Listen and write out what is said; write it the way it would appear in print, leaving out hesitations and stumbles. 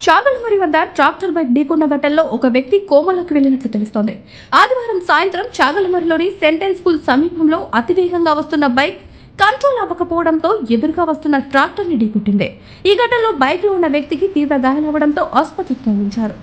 చాగలమరి వద్ద tractor bike ఢీకొన్న ఘటనలో ఒక వ్యక్తి కోమాలోకి వెళ్లినట్లు తెలుస్తోంది. ఆదివారం సాయంత్రం చాగలమరిలోని సెంటెన్ స్కూల్ సమీపంలో అతివేగంగా వస్తున్న బైక్ కంట్రోల్ అవ్వకపోవడంతో ఎదురుగా వస్తున్న ట్రాక్టర్ ని ఢీకొట్టింది. ఈ ఘటనలో బైక్ లో ఉన్న వ్యక్తికి తీవ్ర గాయాలవడంతో ఆసుపత్రికి తరలించారు.